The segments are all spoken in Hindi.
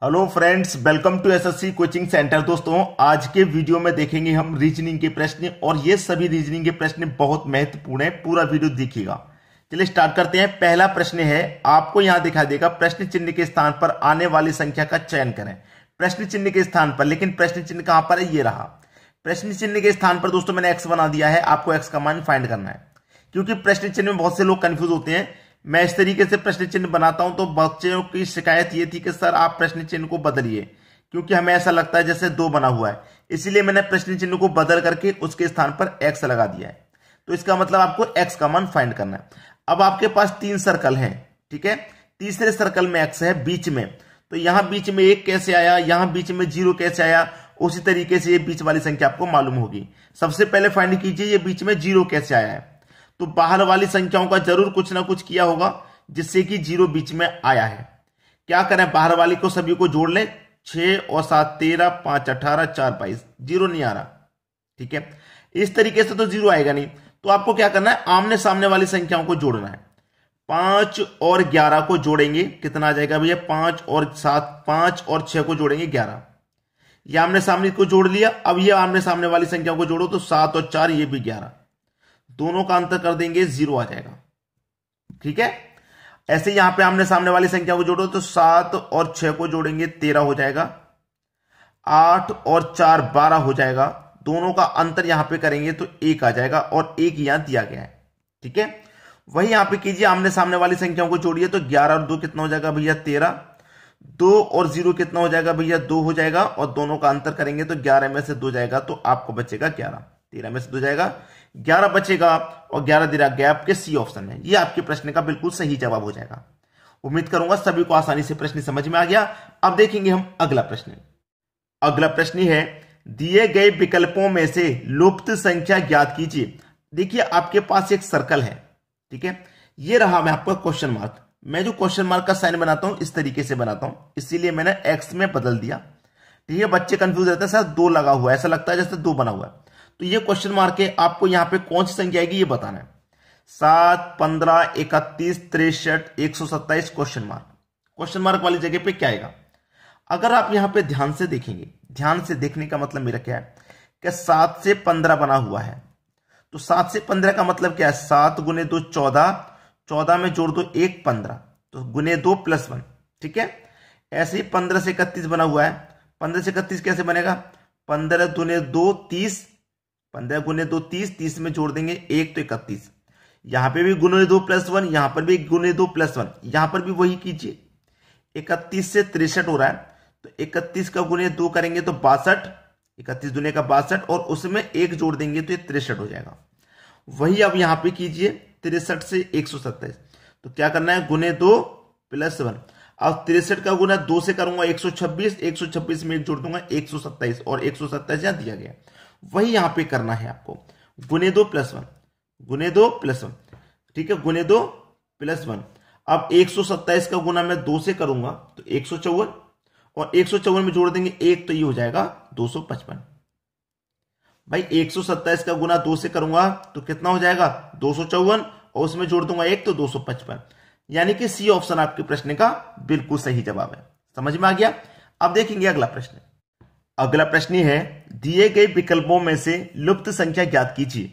Hello friends, welcome to SSC coaching centre. दोस्तों, आज के वीडियो में देखेंगे हम रीजनिंग के प्रश्न और ये सभी रीजनिंग के प्रश्न बहुत महत्वपूर्ण है। पूरा वीडियो देखिएगा। चलिए स्टार्ट करते हैं। पहला प्रश्न है, आपको यहां दिखाई देगा प्रश्न चिन्ह के स्थान पर आने वाली संख्या का चयन करें। प्रश्न चिन्ह के स्थान पर, लेकिन प्रश्न चिन्ह कहां पर है? ये रहा प्रश्न चिन्ह के स्थान पर। दोस्तों मैंने एक्स बना दिया है, आपको एक्स का मान फाइंड करना है, क्योंकि प्रश्न चिन्ह में बहुत से लोग कंफ्यूज होते हैं। मैं इस तरीके से प्रश्न चिन्ह बनाता हूं तो बच्चों की शिकायत ये थी कि सर आप प्रश्न चिन्ह को बदलिए, क्योंकि हमें ऐसा लगता है जैसे दो बना हुआ है। इसीलिए मैंने प्रश्न चिन्ह को बदल करके उसके स्थान पर एक्स लगा दिया है। तो इसका मतलब आपको एक्स का मान फाइंड करना है। अब आपके पास 3 सर्कल हैं, ठीक है। तीसरे सर्कल में एक्स है बीच में, तो यहां बीच में 1 कैसे आया, यहां बीच में 0 कैसे आया, उसी तरीके से ये बीच वाली संख्या आपको मालूम होगी। सबसे पहले फाइंड कीजिए ये बीच में 0 कैसे आया है। तो बाहर वाली संख्याओं का जरूर कुछ ना कुछ किया होगा जिससे कि 0 बीच में आया है। क्या करें, बाहर वाली को सभी को जोड़ लें। 6 और 7 13, 5 18, 4 22, 0 नहीं आ रहा, ठीक है। इस तरीके से तो 0 आएगा नहीं। तो आपको क्या करना है, आमने सामने वाली संख्याओं को जोड़ना है। 5 और 11 को जोड़ेंगे, कितना आ जाएगा भैया? 5 और 7, 5 और 6 को जोड़ेंगे 11। ये आमने सामने को जोड़ लिया। अब ये आमने सामने वाली संख्या को जोड़ो तो 7 और 4, ये भी 11। दोनों का अंतर कर देंगे, 0 आ जाएगा, ठीक है। ऐसे यहां पे आमने सामने वाली संख्या को जोड़ो तो 7 और 6 को जोड़ेंगे 13 हो जाएगा। 8 और 4 12 हो जाएगा। दोनों का अंतर यहां पे करेंगे तो 1 आ जाएगा, और 1 यहां दिया गया है, ठीक है। वही यहां पे कीजिए, आमने सामने वाली संख्याओं को जोड़िए तो 11 और 2 कितना हो जाएगा भैया? 13। 2 और 0 कितना हो जाएगा भैया? 2 हो जाएगा, और दोनों का अंतर करेंगे तो 11 में से 2 जाएगा तो आपको बचेगा 11। 13 में से 2 जाएगा, 11 बचेगा, और 11 दे रहा गैप के सी ऑप्शन है। ये आपके प्रश्न का बिल्कुल सही जवाब हो जाएगा। उम्मीद करूंगा सभी को आसानी से प्रश्न समझ में आ गया। अब देखेंगे हम अगला प्रश्न। अगला प्रश्न है, दिए गए विकल्पों में से लुप्त संख्या ज्ञात कीजिए। देखिए आपके पास एक सर्कल है, ठीक है। ये रहा मैं आपका क्वेश्चन मार्क। मैं जो क्वेश्चन मार्क का साइन बनाता हूं इस तरीके से बनाता हूं, इसीलिए मैंने एक्स में बदल दिया, ठीक है। बच्चे कंफ्यूज रहते हैं, सर 2 लगा हुआ है, ऐसा लगता है जैसे 2 बना हुआ है। तो ये क्वेश्चन मार्क है, आपको यहां पे कौन सी संख्या आएगी ये बताना है। 7 15 31 63 127 क्वेश्चन मार्क वाली जगह पे क्या आएगा? अगर आप यहां पे ध्यान से देखेंगे, ध्यान से देखने का मतलब मेरा क्या है कि 7 से 15 बना हुआ है। तो 7 से 15 का मतलब क्या है? 7 गुने 2 14, 14 में जोड़ दो 1 15, तो गुने 2 + 1, ठीक है। ऐसे ही 15 से 31 बना हुआ है। 15 से 31 कैसे बनेगा? 15 गुने 2 30, 15 गुने 2 30, 30 में जोड़ देंगे 1 तो 31। यहां पे भी गुने 2 + 1, यहां पर भी गुने 2 + 1, यहां पर भी वही कीजिए। 31 से 63 हो रहा है, तो 31 का गुने 2 करेंगे तो 62, 31 दुने का 62, और उसमें 1 जोड़ देंगे तो ये 63 हो जाएगा। वही अब यहां पे कीजिए, 63 से 127, तो क्या करना है? गुने 2 + 1। अब 63 का गुना 2 से करूंगा 126, 126 में 1 जोड़ दूंगा 127, और 127 यहां दिया गया। वही यहां पे करना है आपको, गुने 2 + 1, गुने 2 + 1, ठीक है, गुने 2 + 1। अब 127 का गुना मैं 2 से करूंगा तो 154, और 154 में जोड़ देंगे 1 तो ये हो जाएगा 255। भाई 127 का गुना 2 से करूंगा तो कितना हो जाएगा? 254, और उसमें जोड़ दूंगा 1 तो 255। यानी कि सी ऑप्शन आपके प्रश्न का बिल्कुल सही जवाब है। समझ में आ गया? अब देखेंगे अगला प्रश्न। अगला प्रश्न है, दिए गए विकल्पों में से लुप्त संख्या ज्ञात कीजिए।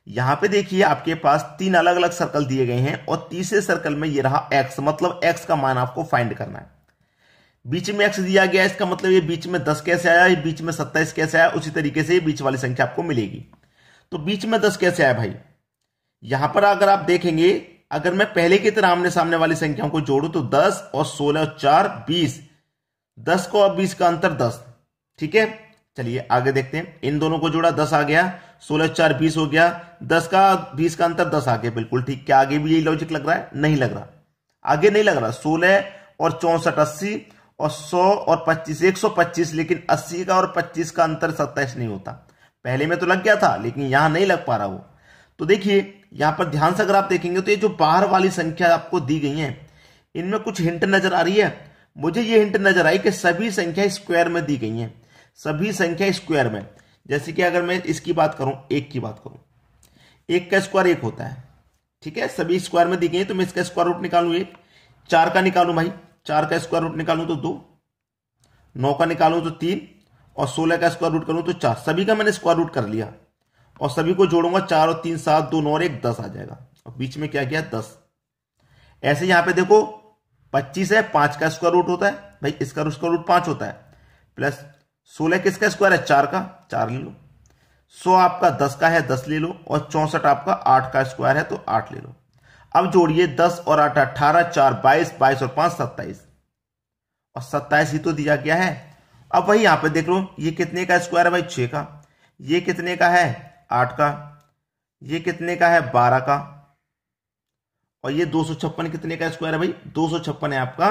यहां पे देखिए आपके पास 3 अलग अलग सर्कल दिए गए हैं, और तीसरे सर्कल में ये रहा एक्स, मतलब एक्स का मान आपको फाइंड करना है। बीच में एक्स दिया गया, इसका मतलब ये बीच में 10 कैसे आया, बीच में 27 कैसे आया, उसी तरीके से बीच वाली संख्या आपको मिलेगी। तो बीच में 10 कैसे आया भाई? यहां पर अगर आप देखेंगे, अगर मैं पहले की तरह आमने सामने वाली संख्याओं को जोड़ू तो 10 और 16 और 4 20, 10 को और 20 का अंतर 10, ठीक है। चलिए आगे देखते हैं। इन दोनों को जोड़ा 10 आ गया, 16 4 20 हो गया, 10 का 20 का अंतर 10 आ गया, बिल्कुल ठीक। क्या आगे भी यही लॉजिक लग रहा है? नहीं लग रहा, आगे नहीं लग रहा। 16 और 64 80, और 100 और 25 125, लेकिन 80 का और 25 का अंतर 27 नहीं होता। पहले में तो लग गया था, लेकिन यहां नहीं लग पा रहा वो। तो देखिए यहां पर ध्यान से अगर आप देखेंगे तो ये जो बाहर वाली संख्या आपको दी गई है, इनमें कुछ हिंट नजर आ रही है। मुझे ये हिंट नजर आई कि सभी संख्या स्क्वायर में दी गई हैं, सभी संख्या स्क्वायर में। जैसे कि अगर मैं इसकी बात करूं, 1 की बात करूं, 1 का स्क्वायर 1 होता है, ठीक है। सभी स्क्वायर में दी गई है, तो मैं इसका स्क्वायर रूट निकालूं 1, 4 का निकालूं भाई, 4 का स्क्वायर रूट निकालूं तो 2, 9 का निकालूं तो 3 और 16 का स्क्वायर रूट करूं तो 4। सभी का मैंने स्क्वायर रूट कर लिया और सभी को जोड़ूंगा 4 और 3 7, 2 9 और 1 10 आ जाएगा। और बीच में क्या गया 10। ऐसे यहां पे देखो 25 है, 5 का स्क्वायर रूट होता है भाई, इसका स्क्वायर रूट 5 होता है, प्लस 16 किसका स्क्वायर है 4 का, 4 ले लो। 100 आपका 10 का है, 10 ले लो। और 64 आपका 8 का स्क्वायर है तो 8 ले लो। अब जोड़िए 10 और 8 18, 4 22, 22 और 5 27 और 27 ही तो दिया गया है। अब वही यहां पे देख लो ये कितने का स्क्वायर है भाई 6 का, ये कितने का है 8 का, ये कितने का है 12 का, और ये 256 कितने का स्क्वायर है भाई 256 है आपका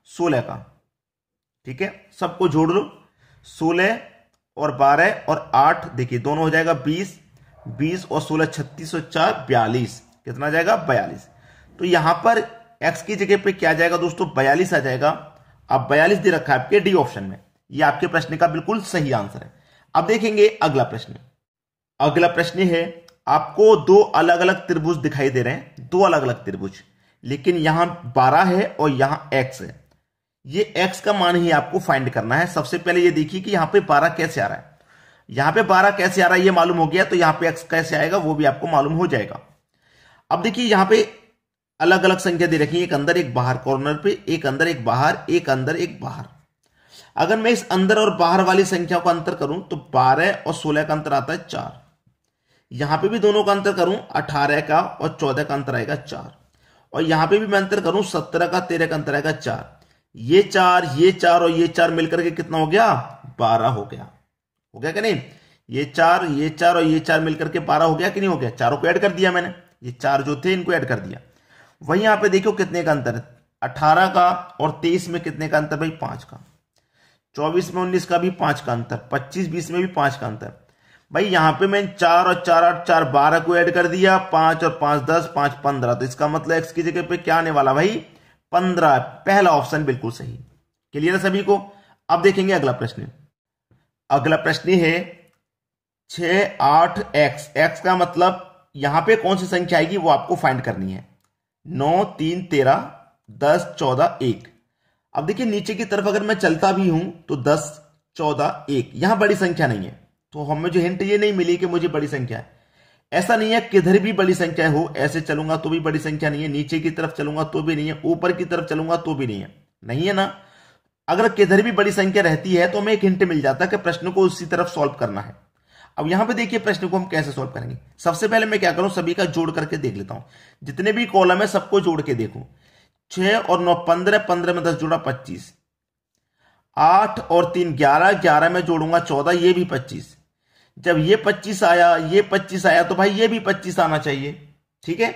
16 का। ठीक है, सबको जोड़ लो। 16 और 12 और 8 देखिए दोनों हो जाएगा 20, 20 और 16 36 और 4 42, कितना जाएगा 42। तो यहां पर x की जगह पे क्या जाएगा दोस्तों 42 आ जाएगा। अब 42 दे रखा है आपके डी ऑप्शन में, ये आपके प्रश्न का बिल्कुल सही आंसर है। अब देखेंगे अगला प्रश्न। अगला प्रश्न है आपको दो अलग अलग त्रिभुज दिखाई दे रहे हैं, दो अलग अलग त्रिभुज, लेकिन यहां 12 है और यहां x है। ये x का मान ही आपको फाइंड करना है। सबसे पहले ये देखिए कि यहां पे 12 कैसे आ रहा है, यहां पे 12 कैसे आ रहा है ये मालूम हो गया, तो यहां पे x कैसे आएगा वो भी आपको मालूम हो जाएगा। अब देखिए यहां पे अलग अलग संख्या दे रखी है, एक अंदर एक बाहर कॉर्नर पे, एक अंदर एक बाहर, एक अंदर एक बाहर। अगर मैं इस अंदर और बाहर वाली संख्या को अंतर करूं तो 12 और 16 का अंतर आता है 4। यहां पे भी दोनों का अंतर करूं 18 का और 14 का अंतर आएगा 4। और यहां पे भी मैं अंतर करूं 17 का 13 का अंतर आएगा 4। ये 4 और ये 4 मिलकर के कितना हो गया 12 हो गया। हो गया कि नहीं, ये 4 और ये 4 मिलकर के 12 हो गया कि नहीं हो गया। चारों को ऐड कर दिया मैंने, ये 4 जो थे इनको ऐड कर दिया। वहीं यहां पे देखो कितने का अंतर है 18 का और 23 में कितने का अंतर भाई 5 का, 24 में 19 का भी 5 का अंतर, 25 20 में भी 5 का अंतर। भाई यहां पे मैं 4 और 4 8 4 12 को ऐड कर दिया, 5 और 5 10 5 15, तो इसका मतलब x की जगह पे क्या आने वाला भाई 15। पहला ऑप्शन बिल्कुल सही। क्लियर है सभी को। अब देखेंगे अगला प्रश्न। अगला प्रश्न है 6 8 x, x का मतलब यहां पे कौन सी संख्या आएगी वो आपको फाइंड करनी है। 9 3 13 10 14 1। अब देखिए नीचे की तरफ अगर मैं चलता भी हूं तो 10 14 1, यहां बड़ी संख्या नहीं है, तो हमें जो हिंट ये नहीं मिली कि मुझे बड़ी संख्या है। ऐसा नहीं है किधर भी बड़ी संख्या हो, ऐसे चलूंगा तो भी बड़ी संख्या नहीं है, नीचे की तरफ चलूंगा तो भी नहीं है, ऊपर की तरफ चलूंगा तो भी नहीं है, नहीं है ना। अगर किधर भी बड़ी संख्या रहती है तो हमें एक हिंट मिल जाता है कि प्रश्न को उसी तरफ सॉल्व करना है। अब यहां पे देखिए प्रश्न को हम कैसे सॉल्व करेंगे। सबसे पहले मैं क्या करूं सभी का जोड़ करके देख लेता हूं, जितने भी कॉलम है सबको जोड़ के देखूं। 6 और 9 15, 15 में 10 जोड़ा 25, 8 और 3 11, 11 में जोड़ूंगा 14, ये भी 25। जब ये 25 आया ये 25 आया तो भाई ये भी 25 आना चाहिए। ठीक है,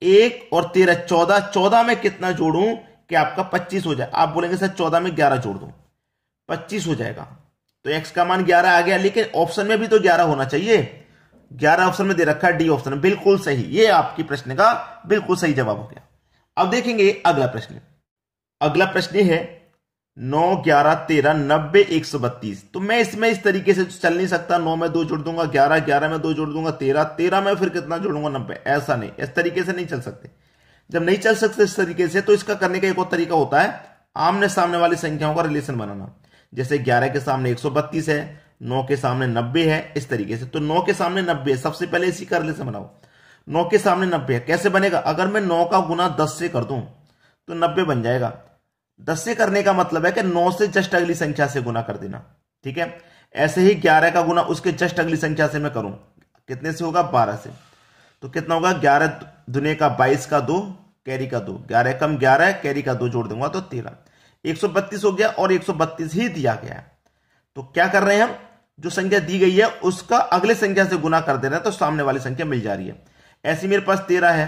1 और 13 14, 14 में कितना जोड़ूं कि आपका 25 हो जाए। आप बोलेंगे सर 14 में 11 जोड़ दो 25 हो जाएगा, तो x का मान 11 आ गया, लेकिन ऑप्शन में भी तो 11 होना चाहिए। 11 ऑप्शन में दे रखा है, डी ऑप्शन में, बिल्कुल सही। ये आपकी प्रश्न का बिल्कुल सही जवाब हो गया। अब देखेंगे अगला प्रश्न। अगला प्रश्न है 9 11 13 90 132। तो मैं इसमें इस तरीके से चल नहीं सकता, 9 में 2 जोड़ दूंगा 11, 11 में 2 जोड़ दूंगा 13, 13 में फिर कितना जोड़ूंगा 90, ऐसा नहीं, इस तरीके से नहीं चल सकते। जब नहीं चल सकते इस तरीके से तो इसका करने का एक और तरीका होता है, आमने सामने वाली संख्याओं का रिलेशन बनाना। जैसे 11 के सामने 132 है, 9 के सामने 90 है, इस तरीके से। तो 9 के सामने 90 है, सबसे पहले इसी का रिलेशन बनाओ। 9 के सामने 90 है, कैसे बनेगा, अगर मैं 9 का गुना 10 से कर दूं तो 90 बन जाएगा। 10 से करने का मतलब है कि 9 से जस्ट अगली संख्या से गुना कर देना। ठीक है, ऐसे ही 11 का गुना उसके जस्ट अगली संख्या से मैं करूं, कितने से होगा 12 से, तो कितना होगा 11 दुने का 22 का 2 कैरी का 2, 11 कम 11 कैरी का 2 जोड़ दूंगा तो 13, 132 हो गया और 132 ही दिया गया है। तो क्या कर रहे हैं हम, जो संख्या दी गई है उसका अगले संख्या से गुना कर दे रहे हैं, तो सामने वाली संख्या मिल जा रही है। ऐसे मेरे पास 13 है,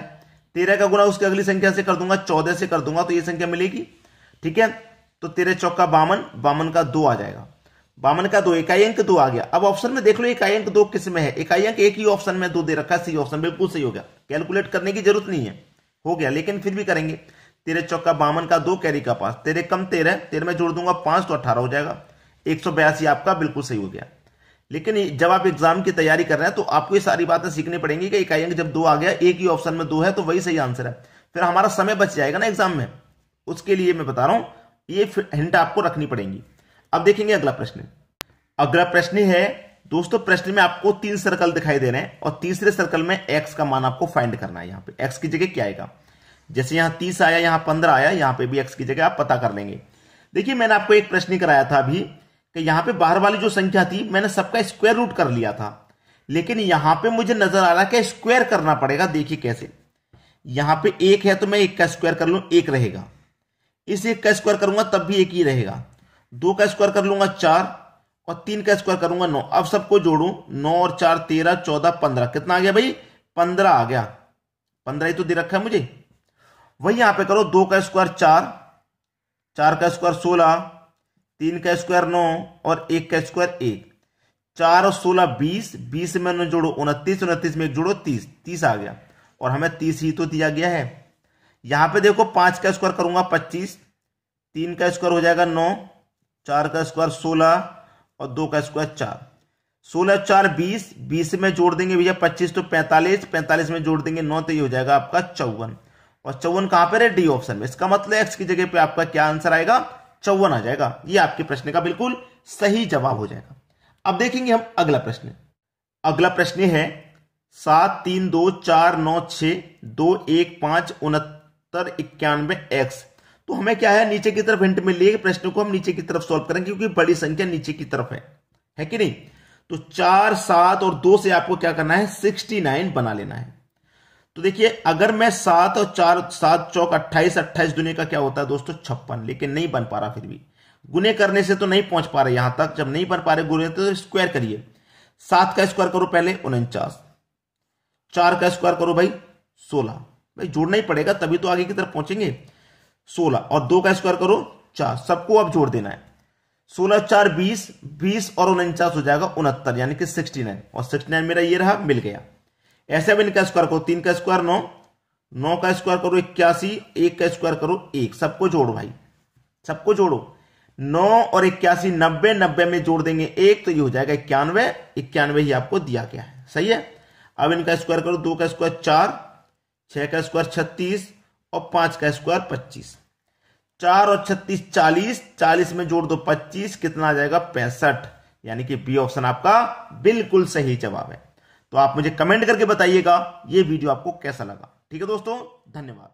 13 का गुना उसकी अगली संख्या से कर दूंगा, 14 से कर दूंगा तो ये संख्या मिलेगी। ठीक है, तो 13 चौका 52, 52 का 2 आ जाएगा, 52 का 2, इकाई अंक 2 आ गया। अब ऑप्शन में देख लो इकाई अंक 2 किस में है, इकाई अंक एक ही ऑप्शन में 2 दे रखा है, सी ऑप्शन, बिल्कुल सही हो गया। कैलकुलेट करने की जरूरत नहीं है, हो गया, लेकिन फिर भी करेंगे। 13 चौका 52 का 2 कैरी का 5, 13 कम 13, 13 में जोड़ दूंगा 5 तो 18 हो जाएगा, 182 आपका बिल्कुल सही हो गया। लेकिन जब आप एग्जाम की तैयारी कर रहे हैं तो आपको ये सारी बातें सीखनी पड़ेंगी कि इकाई अंक जब 2 आ गया, एक ही ऑप्शन में 2 है तो वही सही आंसर है, फिर हमारा समय बच जाएगा ना एग्जाम में। उसके लिए मैं बता रहा हूं, ये हिंट आपको रखनी पड़ेगी। अब देखेंगे अगला प्रश्न। अगला प्रश्न है दोस्तों, प्रश्न में आपको 3 सर्कल दिखाई दे रहे हैं और तीसरे सर्कल में x का मान आपको फाइंड करना है। यहां पे x की जगह क्या आएगा, जैसे यहां 30 आया, यहां 15 आया, यहां पे भी x की जगह आप पता कर लेंगे। देखिए मैंने आपको एक प्रश्न कराया था अभी कि यहां पे बाहर वाली जो संख्या थी मैंने सबका स्क्वायर रूट कर लिया था, लेकिन यहां पे मुझे नजर आ रहा कि स्क्वायर करना पड़ेगा। देखिए कैसे, यहां पे 1 है तो मैं 1 का स्क्वायर कर लूं, 1 रहेगा। इस 1 का स्क्वायर करूंगा तब भी 1 ही रहेगा। 2 का स्क्वायर कर लूंगा 4 और 3 का स्क्वायर करूंगा 9। अब सबको जोड़ू, 9 और 4 13, 14, 15, कितना आ गया भाई, 15 आ गया। 15 ही तो दे रखा है मुझे। वही यहां पे करो, 2 का स्क्वायर 4, 4 का स्क्वायर 16, 3 का स्क्वायर 9 और 1 का स्क्वायर 1। 4 और 16 20, 20 में न जोड़ो 29, 29 में 1 जोड़ो 30, 30 आ गया और हमें 30 ही तो दिया गया है। यहां पे देखो 5 का स्क्वायर करूंगा 25, 3 का स्क्वायर हो जाएगा 9, 4 का स्क्वायर 16 और 2 का स्क्वायर 4। 16 4 20, 20 में जोड़ देंगे भैया 25 तो 45, 45 में जोड़ देंगे 9 तो ये हो जाएगा आपका 54। और 54 कहां पर है, डी ऑप्शन में। इसका मतलब एक्स की जगह पे आपका क्या आंसर आएगा, 54 आ जाएगा। ये आपके प्रश्न का बिल्कुल सही जवाब हो जाएगा। अब देखेंगे हम अगला प्रश्न। अगला प्रश्न है 7 3 2 4 9 6 2 1 5 69 91 x। तो हमें क्या है, नीचे की तरफ हिंट मिल रही है, प्रश्न को हम नीचे की तरफ सॉल्व करेंगे क्योंकि बड़ी संख्या नीचे की तरफ है कि नहीं। तो 4 7 और 2 से आपको क्या करना है, 69 बना लेना है। तो देखिए अगर मैं 7 और 4, 7 चौक 28, 28 दुनिया का क्या होता है दोस्तों 56, लेकिन नहीं बन पा रहा। फिर भी गुने करने से तो नहीं पहुंच पा रहे यहां तक। जब नहीं बन पा रहे गुने तो स्क्वायर करिए। 7 का स्क्वायर करो पहले 49, 4 का स्क्वायर करो भाई 16, भाई जोड़ना ही पड़ेगा तभी तो आगे की तरफ पहुंचेंगे। 16 और 2 का स्क्वायर करो 4, सबको अब जोड़ देना है। 16 4 20, 20 और 49 हो जाएगा 69 यानी कि 69, और 69 मेरा ये रहा, मिल गया। ऐसे भी इनका स्क्वायर करो, 3 का स्क्वायर 9, 9 का स्क्वायर करो 81, 1 का स्क्वायर करो 1, सबको जोड़ो भाई, सबको जोड़ो। 9 और 81 90, 90 में जोड़ देंगे 1 तो ये हो जाएगा 91, 91 ही आपको दिया गया है, सही है। अब इनका स्क्वायर करो, 2 का स्क्वायर 4, 6 का स्क्वायर 36 और 5 का स्क्वायर 25। 4 और 36 40, 40 में जोड़ दो 25, कितना आ जाएगा 65, यानी कि बी ऑप्शन आपका बिल्कुल सही जवाब है। तो आप मुझे कमेंट करके बताइएगा ये वीडियो आपको कैसा लगा। ठीक है दोस्तों, धन्यवाद।